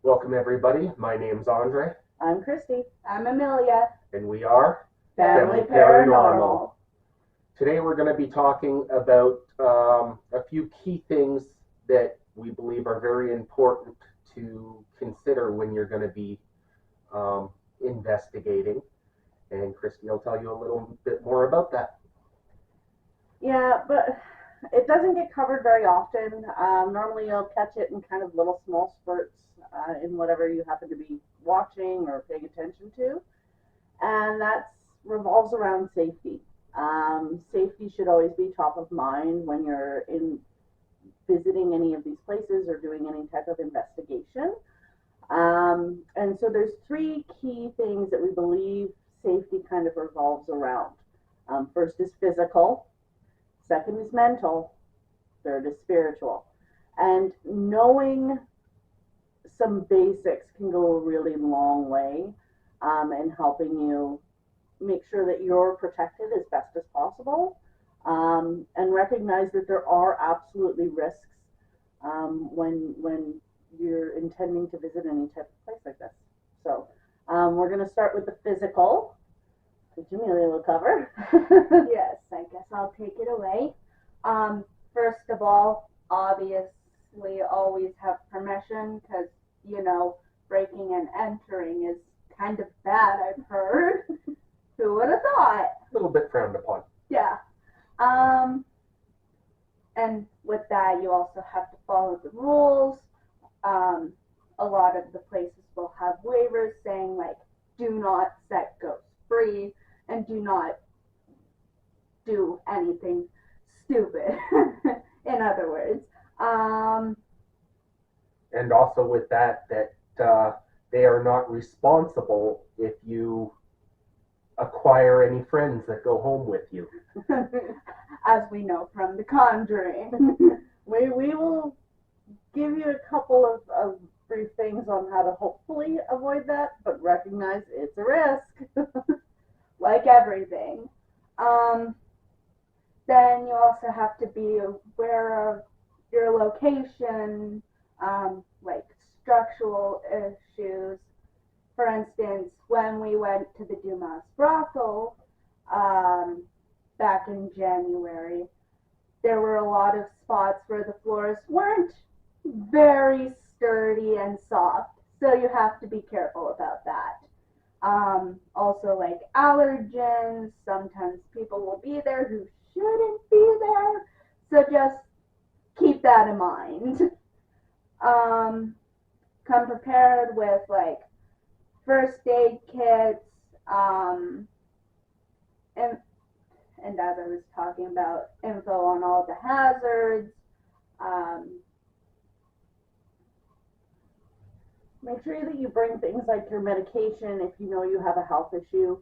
Welcome everybody. My name's Andre. I'm Christy. I'm Amelia. And we are Family Paranormal. Today we're going to be talking about a few key things that we believe are very important to consider when you're going to be investigating. And Christy will tell you a little bit more about that. Yeah, but it doesn't get covered very often. Normally you'll catch it in kind of little small spurts in whatever you happen to be watching or paying attention to. And that revolves around safety. Safety should always be top of mind when you're visiting any of these places or doing any type of investigation. And so there's three key things that we believe safety kind of revolves around. First is physical, second is mental, third is spiritual. And knowing some basics can go a really long way in helping you make sure that you're protected as best as possible, and recognize that there are absolutely risks when you're intending to visit any type of place like this. So we're going to start with the physical, which Amelia will cover. Yes, I guess I'll take it away. First of all, obviously always have permission because, breaking and entering is kind of bad, I've heard. Who would have thought? A little bit frowned upon. Yeah. And with that, you also have to follow the rules. A lot of the places will have waivers saying, like, do not set ghosts free and do not do anything stupid, in other words. And also with that they are not responsible if you acquire any friends that go home with you. As we know from The Conjuring. We will give you a couple of brief things on how to hopefully avoid that, but recognize it's a risk. Like everything. Then you also have to be aware of your location, like structural issues. For instance, when we went to the Dumas brothel back in January, there were a lot of spots where the floors weren't very sturdy and soft, so you have to be careful about that. Also, like allergens, sometimes people will be there who shouldn't be there, so just keep that in mind. Come prepared with like first aid kits, and as I was talking about, info on all the hazards. Make sure that you bring things like your medication if you know you have a health issue.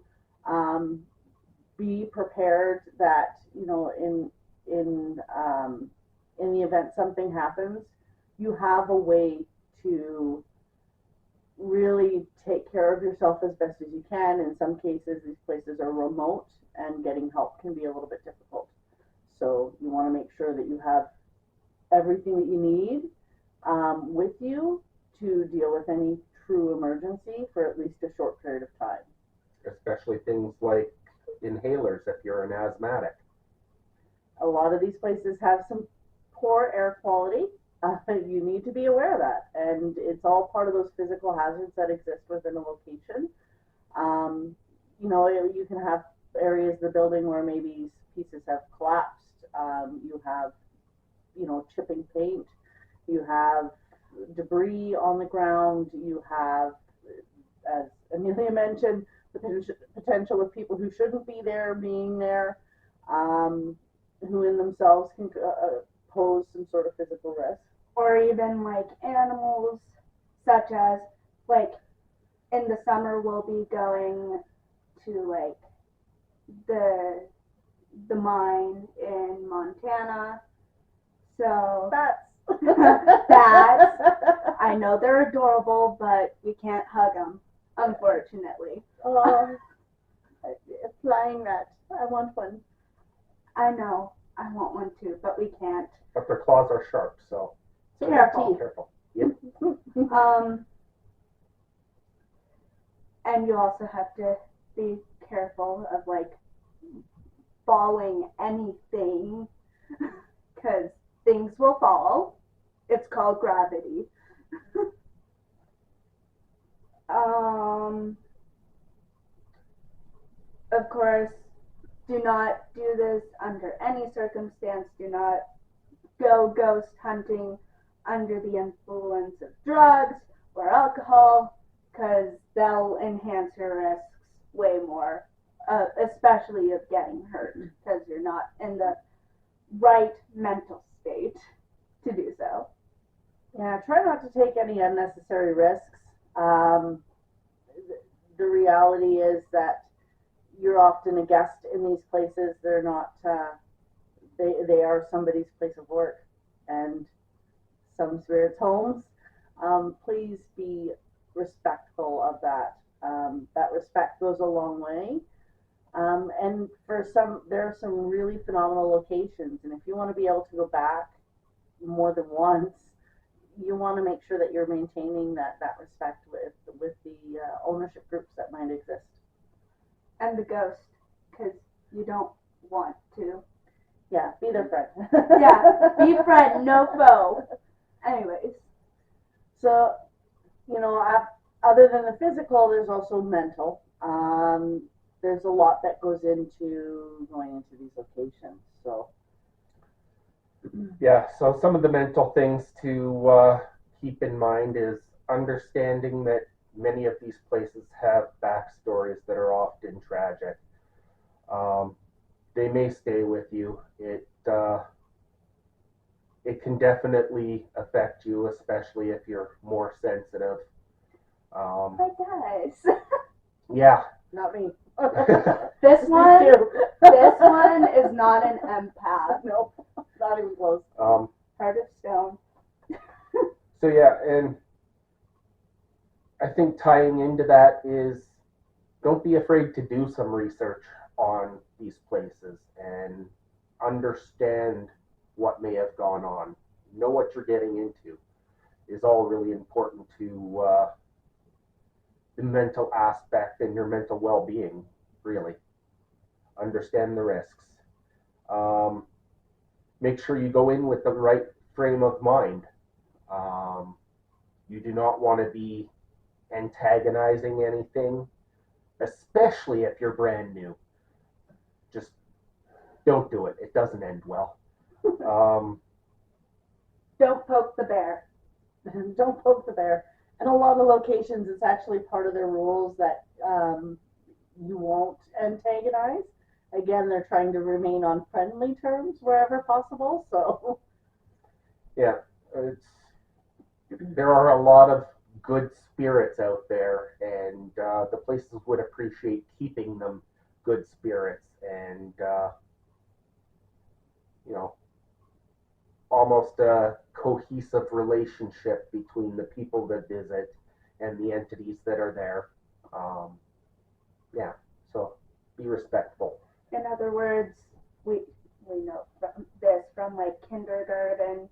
Be prepared that in the event something happens, you have a way to really take care of yourself as best as you can. In some cases, these places are remote and getting help can be a little bit difficult. So you want to make sure that you have everything that you need with you to deal with any true emergency for at least a short period of time. Especially things like inhalers if you're an asthmatic. A lot of these places have some poor air quality. You need to be aware of that, and it's all part of those physical hazards that exist within a location. You can have areas of the building where maybe pieces have collapsed. You have, chipping paint. You have debris on the ground. You have, as Amelia mentioned, the potential of people who shouldn't be there being there, who in themselves can pose some sort of physical risk. Or even like animals, such as like in the summer we'll be going to like the mine in Montana. So bats. I know they're adorable, but we can't hug them, unfortunately. Oh, flying rat. I want one. I know. I want one too, but we can't. But their claws are sharp, so Careful. careful. Yep. And you also have to be careful of like falling anything because things will fall. It's called gravity. Of course, do not do this under any circumstance. Do not go ghost hunting under the influence of drugs or alcohol because they'll enhance your risks way more, especially of getting hurt because you're not in the right mental state to do so. Yeah, try not to take any unnecessary risks. The reality is that you're often a guest in these places. They're not. They are somebody's place of work, and some spirits' homes. Please be respectful of that. That respect goes a long way. And for some, there are some really phenomenal locations, and if you want to be able to go back more than once, you want to make sure that you're maintaining that respect with the ownership groups that might exist. And the ghost, because you don't want to. Yeah, be their friend. Yeah, be friend, no foe. Anyways. So, other than the physical, there's also mental. There's a lot that goes into going into these locations. So, Yeah, so some of the mental things to keep in mind is understanding that many of these places have backstories that are often tragic. They may stay with you. It can definitely affect you, especially if you're more sensitive. Hi guys. Yeah. not me. This one is not an empath. Nope, not even close. Heart of stone. So yeah, and I think tying into that is don't be afraid to do some research on these places and understand what may have gone on. Know what you're getting into is all really important to the mental aspect and your mental well-being, really. Understand the risks. Make sure you go in with the right frame of mind. You do not want to be antagonizing anything, especially if you're brand new. Just don't do it. It doesn't end well. Don't poke the bear. Don't poke the bear. And a lot of locations, it's actually part of their rules that you won't antagonize. Again, they're trying to remain on friendly terms wherever possible. So, Yeah, there are a lot of good spirits out there, and the places would appreciate keeping them good spirits and almost a cohesive relationship between the people that visit and the entities that are there. Yeah, so be respectful. In other words, we know this from like kindergarten.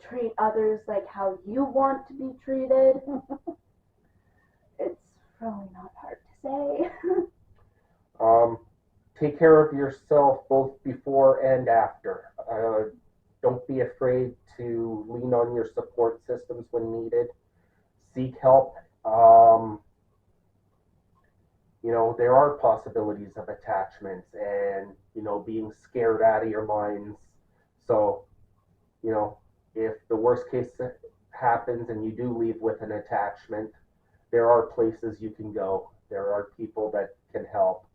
Treat others like how you want to be treated. It's really not hard to say. Take care of yourself both before and after. Don't be afraid to lean on your support systems when needed. Seek help. There are possibilities of attachments and, being scared out of your minds. So, if the worst case happens and you do leave with an attachment, there are places you can go. There are people that can help,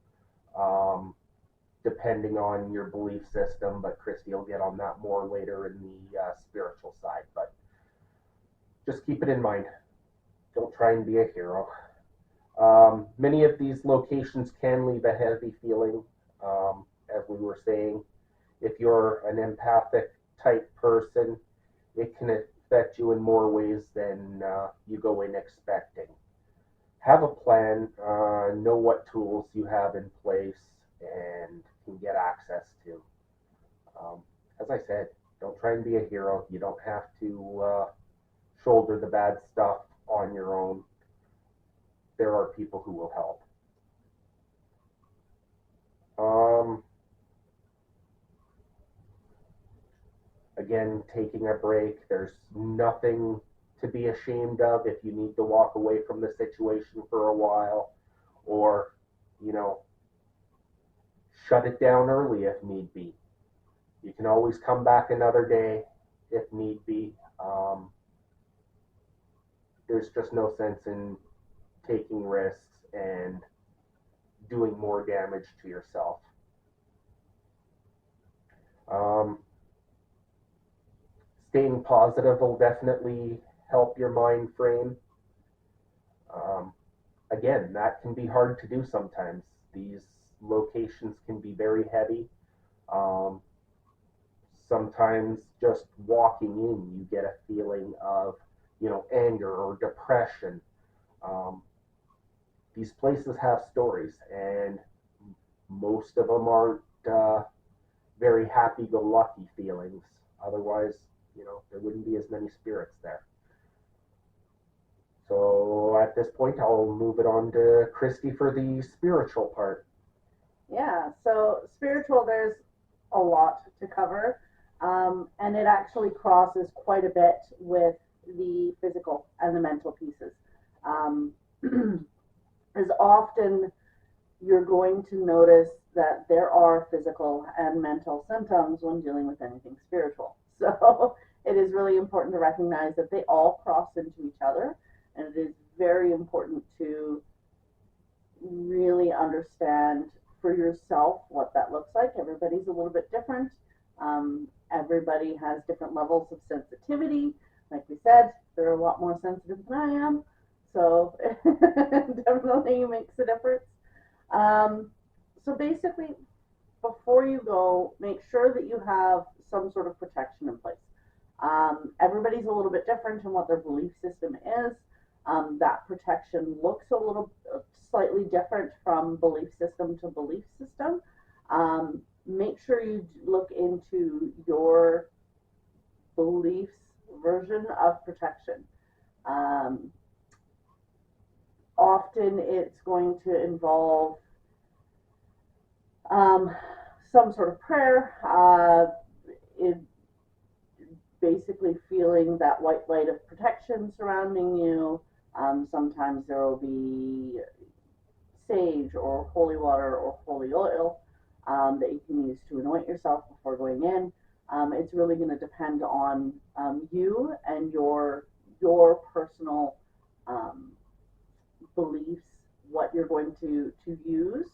depending on your belief system. But Christy will get on that more later in the spiritual side. But just keep it in mind. Don't try and be a hero. Many of these locations can leave a heavy feeling, as we were saying. If you're an empathic type person, it can affect you in more ways than you go in expecting. Have a plan, know what tools you have in place, and can get access to. As I said, don't try and be a hero. You don't have to shoulder the bad stuff on your own. there are people who will help. Um, Again, taking a break. There's nothing to be ashamed of if you need to walk away from the situation for a while, or, you know, shut it down early if need be. You can always come back another day if need be. There's just no sense in taking risks and doing more damage to yourself. Um, Staying positive will definitely help your mind frame. Um, Again, that can be hard to do sometimes. These locations can be very heavy. Um, Sometimes just walking in, you get a feeling of, anger or depression. Um, these places have stories, and most of them aren't very happy-go-lucky feelings. Otherwise, there wouldn't be as many spirits there. So at this point, I'll move it on to Christy for the spiritual part. Yeah, so spiritual, there's a lot to cover, and it actually crosses quite a bit with the physical and the mental pieces. Um, as often you're going to notice that there are physical and mental symptoms when dealing with anything spiritual. So it is really important to recognize that they all cross into each other, and it is very important to really understand for yourself what that looks like. Everybody's a little bit different. Everybody has different levels of sensitivity. Like we said, they're a lot more sensitive than I am, so it definitely makes a difference. So basically, before you go, make sure that you have some sort of protection in place. Everybody's a little bit different in what their belief system is. That protection looks a little slightly different from belief system to belief system. Make sure you look into your beliefs version of protection. Often it's going to involve some sort of prayer, it basically feeling that white light of protection surrounding you. Sometimes there will be sage or holy water or holy oil that you can use to anoint yourself before going in. It's really going to depend on you and your personal beliefs, what you're going to use.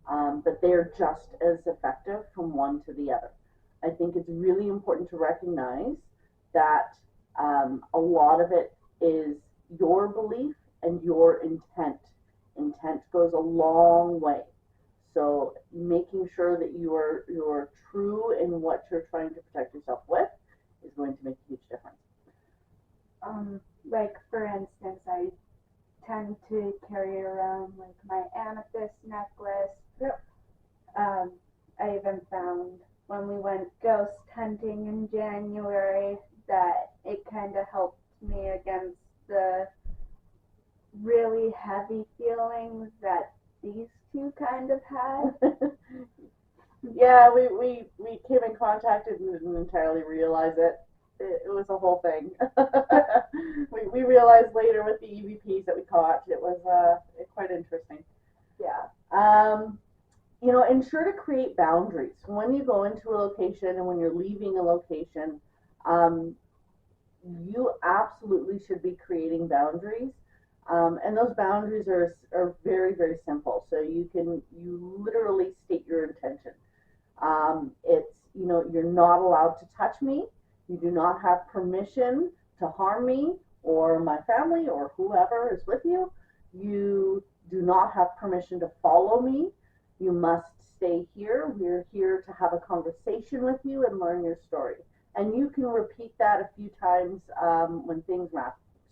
But they're just as effective from one to the other. I think it's really important to recognize that a lot of it is your belief and your intent. Intent goes a long way. So making sure that you're true in what you're trying to protect yourself with is going to make a huge difference. Like for instance, I tend to carry around like my amethyst necklace. Yep. I even found when we went ghost hunting in January that it kind of helped me against the really heavy feelings that these two kind of had. Yeah, we came in contact and didn't entirely realize it. It was a whole thing. we realized later with the EVPs that we caught, it was quite interesting. Yeah. Ensure to create boundaries when you go into a location and when you're leaving a location. You absolutely should be creating boundaries, and those boundaries are very, very simple. So you literally state your intention. It's you're not allowed to touch me. You do not have permission to harm me or my family or whoever is with you. You do not have permission to follow me. You must stay here. We're here to have a conversation with you and learn your story. And you can repeat that a few times when things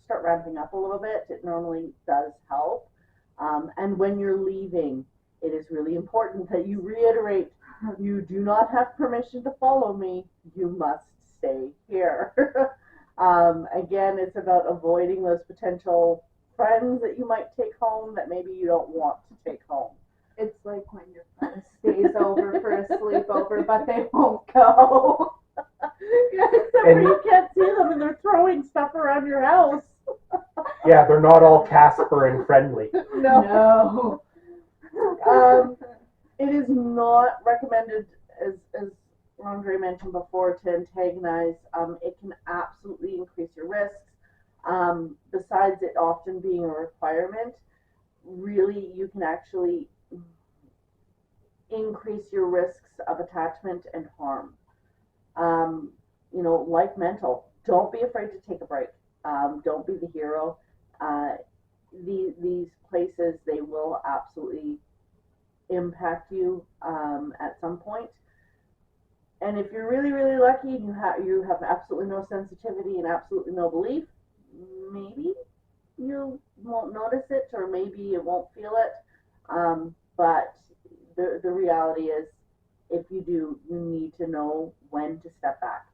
start ramping up a little bit. It normally does help. And when you're leaving, it is really important that you reiterate, you do not have permission to follow me. You must stay here. Again, it's about avoiding those potential friends that you might take home that maybe you don't want to take home. It's like when your friend stays over for a sleepover, but they won't go. Yeah, except for you can't see them and they're throwing stuff around your house. Yeah, they're not all Casper and friendly. No. It is not recommended, as Andre mentioned before, to antagonize. It can absolutely increase your risks. Besides it often being a requirement, really you can actually increase your risks of attachment and harm. Like mental, don't be afraid to take a break. Don't be the hero. These places, they will absolutely impact you at some point. And if you're really, really lucky and you have absolutely no sensitivity and absolutely no belief, maybe you won't notice it, or maybe you won't feel it. But the reality is, if you do, you need to know when to step back.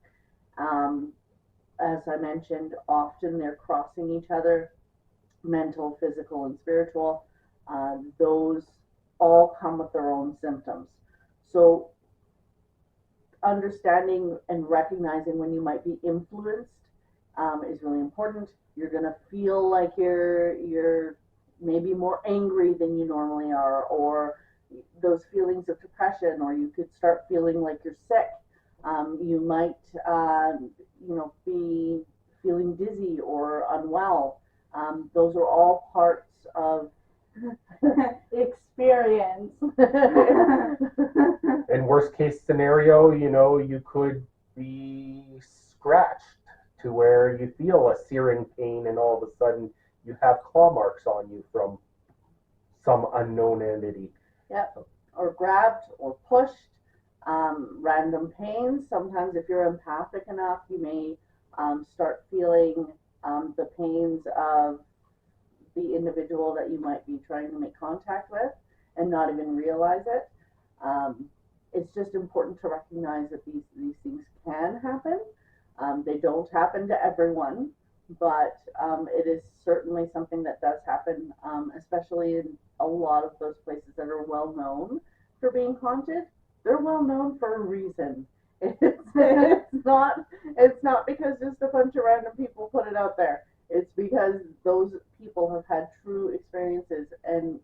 As I mentioned, often they're crossing each other, mental, physical, and spiritual. Those all come with their own symptoms. So understanding and recognizing when you might be influenced is really important. You're going to feel like you're maybe more angry than you normally are, or those feelings of depression, or you could start feeling like you're sick. You might be feeling dizzy or unwell. Those are all parts of experience. In worst case scenario, you could be scratched to where you feel a searing pain, and all of a sudden you have claw marks on you from some unknown entity. Yep. Or grabbed or pushed. Random pains. Sometimes if you're empathic enough, you may start feeling the pains of the individual that you might be trying to make contact with and not even realize it. It's just important to recognize that these things can happen. They don't happen to everyone, but it is certainly something that does happen, especially in a lot of those places that are well known for being haunted. They're well known for a reason. It's not because just a bunch of random people put it out there. It's because those people have had true experiences, and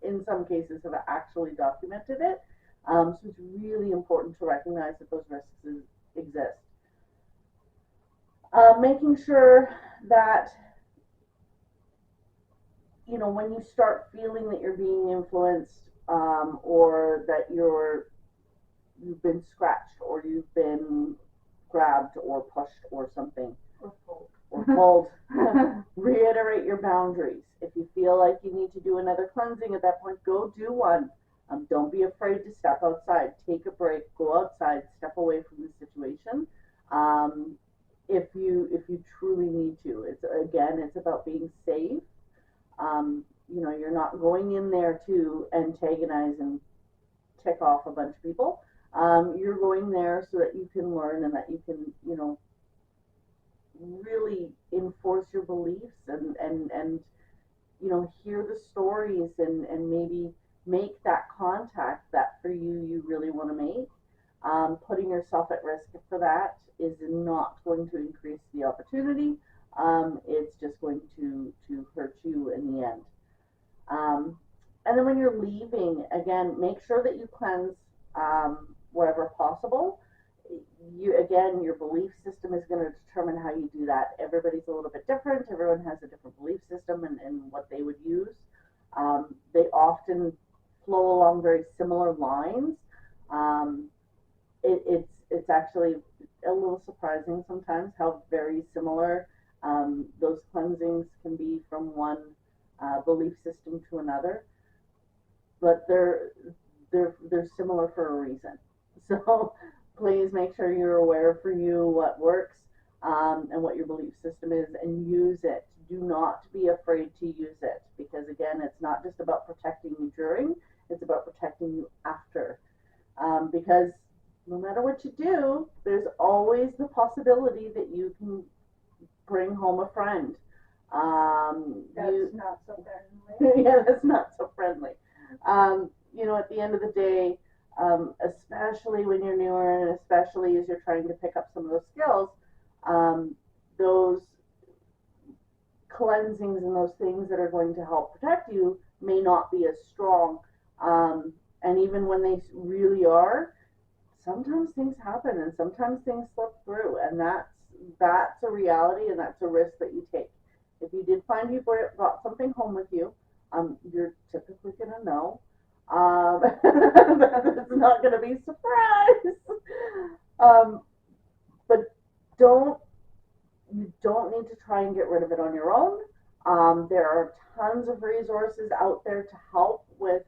in some cases have actually documented it. So it's really important to recognize that those risks exist. Making sure that when you start feeling that you're being influenced, or that you've been scratched, or you've been grabbed or pushed or something, or pulled, reiterate your boundaries. If you feel like you need to do another cleansing at that point, go do one. Don't be afraid to step outside. Take a break. Go outside. Step away from the situation. If you truly need to. It's about being safe. You're not going in there to antagonize and tick off a bunch of people. You're going there so that you can learn, and that you can, really enforce your beliefs, and hear the stories, and maybe make that contact that for you really want to make. Putting yourself at risk for that is not going to increase the opportunity. It's just going to hurt you in the end. And then when you're leaving, again, make sure that you cleanse wherever possible. Your belief system is going to determine how you do that. Everybody's a little bit different. Everyone has a different belief system and what they would use. They often flow along very similar lines. It's actually a little surprising sometimes how very similar those cleansings can be from one belief system to another, but they're similar for a reason. So please make sure you're aware for you what works, and what your belief system is, and use it. Do not be afraid to use it, because again, it's not just about protecting you during, it's about protecting you after. Because no matter what you do, there's always the possibility that you can bring home a friend. That's not so friendly. Yeah, that's not so friendly. At the end of the day, especially when you're newer and especially as you're trying to pick up some of those skills, those cleansings and those things that are going to help protect you may not be as strong. And even when they really are, sometimes things happen and sometimes things slip through, and that's a reality and that's a risk that you take. If you did find you brought something home with you, you're typically gonna know. It's not gonna be a surprise. But you don't need to try and get rid of it on your own. There are tons of resources out there to help with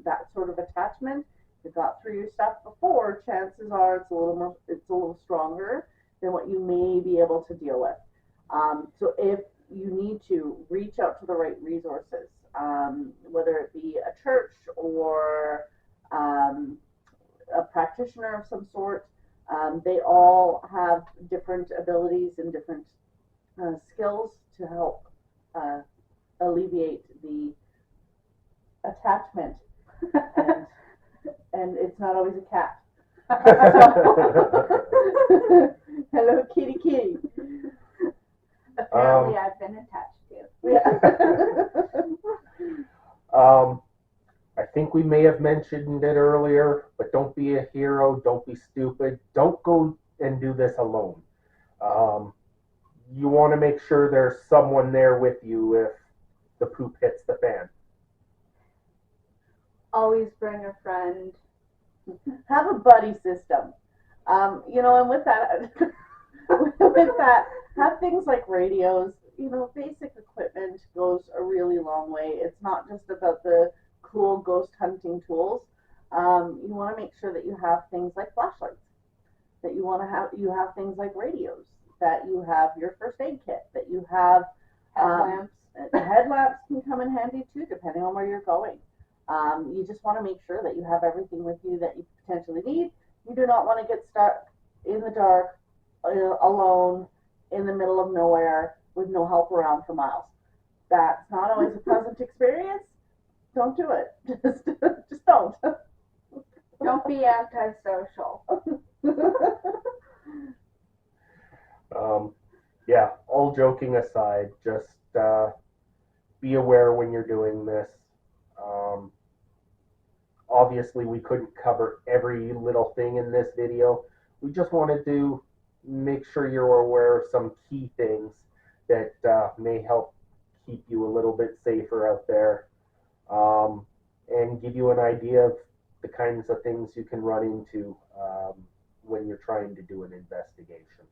that sort of attachment. If you got through your stuff before, chances are it's a little stronger than what you may be able to deal with. So if you need to, reach out to the right resources, whether it be a church or a practitioner of some sort. They all have different abilities and different skills to help alleviate the attachment. And it's not always a cat. Hello, kitty kitty. Apparently, I've been attached to. Yeah. I think we may have mentioned it earlier, but don't be a hero. Don't be stupid. Don't go and do this alone. You want to make sure there's someone there with you if the poop hits the fan. Always bring a friend. Have a buddy system. And with that, have things like radios. Basic equipment goes a really long way. It's not just about the cool ghost hunting tools. You want to make sure that you have things like flashlights, that you have things like radios, that you have your first aid kit, that you have Headlamps. Headlamps can come in handy too, depending on where you're going. You just want to make sure that you have everything with you that you potentially need. You do not want to get stuck in the dark, alone, in the middle of nowhere, with no help around for miles. That's not always a pleasant experience. Don't do it. Just don't. Don't be antisocial. Yeah, all joking aside, just be aware when you're doing this. Obviously, we couldn't cover every little thing in this video. We just wanted to make sure you're aware of some key things that may help keep you a little bit safer out there, and give you an idea of the kinds of things you can run into when you're trying to do an investigation.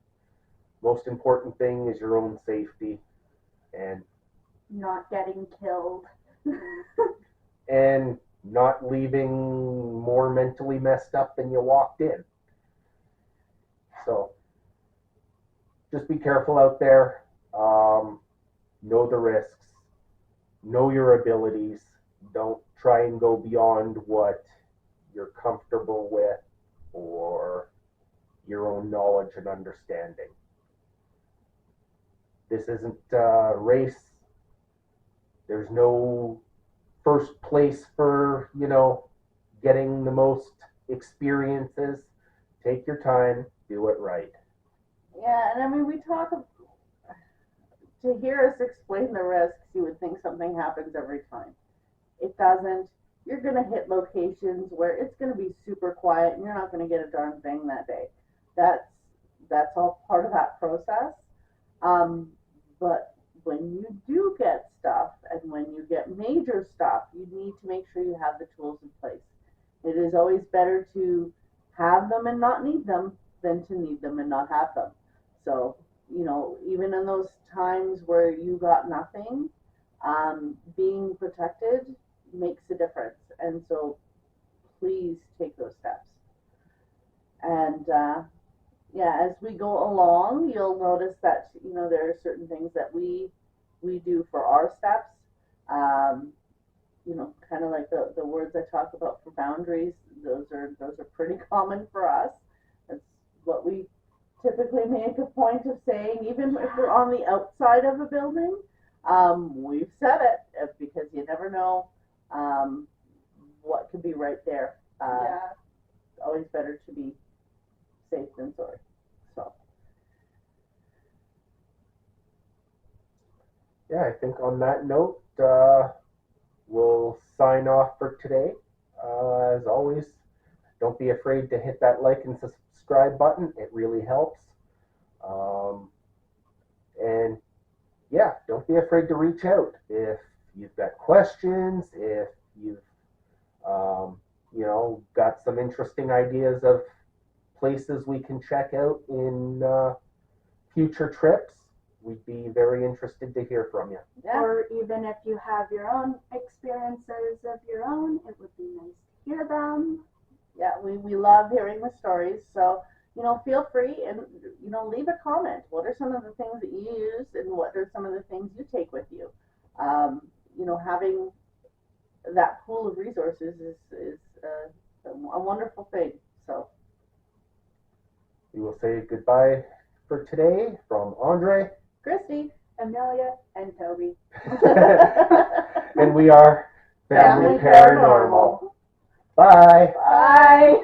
Most important thing is your own safety and Not getting killed. and not leaving more mentally messed up than you walked in. So just be careful out there. Know the risks. Know your abilities. Don't try and go beyond what you're comfortable with or your own knowledge and understanding. This isn't a race. There's no first place for, getting the most experiences. Take your time, do it right. Yeah, and we talk to hear us explain the risks, you would think something happens every time. It doesn't. You're going to hit locations where it's going to be super quiet and you're not going to get a darn thing that day. That's all part of that process. But when you do get stuff and when you get major stuff, you need to make sure you have the tools in place. It is always better to have them and not need them than to need them and not have them. So, even in those times where you got nothing, being protected makes a difference. And so please take those steps. And as we go along, you'll notice that, there are certain things that we do for our steps. Kind of like the words I talk about for boundaries, those are pretty common for us. That's what we typically make a point of saying, even if we're on the outside of a building. We've said it because you never know what could be right there. Yeah. Always better to be safe than sorry. So. Yeah, I think on that note, we'll sign off for today. As always, don't be afraid to hit that like and subscribe button. It really helps. And yeah, don't be afraid to reach out if you've got questions, if you've got some interesting ideas of places we can check out in future trips. We'd be very interested to hear from you. Yeah. Or even if you have your own experiences of your own, it would be nice to hear them. Yeah, we love hearing the stories. So, feel free and, leave a comment. What are some of the things that you use and what are some of the things you take with you? Having that pool of resources is a wonderful thing. So, We will say goodbye for today from Andre. Christy. Amelia and Toby. And we are Family Family Paranormal. Paranormal. Bye. Bye.